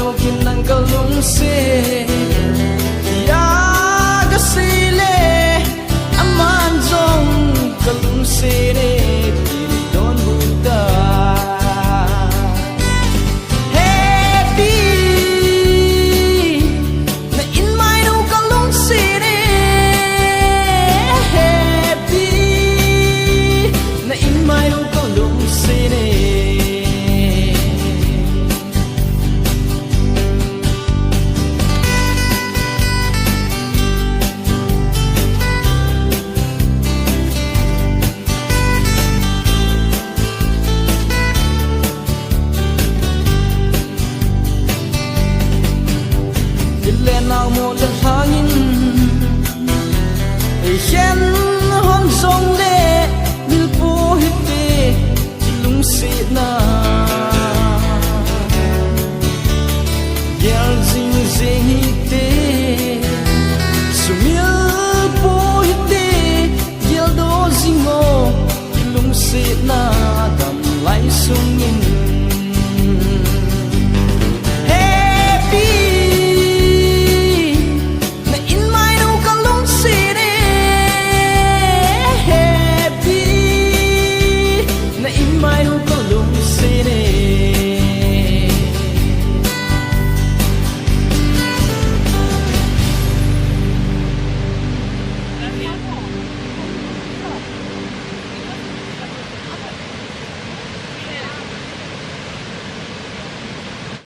Haokip nang kalung se ya ga se le aman jong kalung se ne pili don buta happy na in my no kalung se ne happy na in my no kalung se ne nào một lần hangin khen hon song le mil po hitte lung si na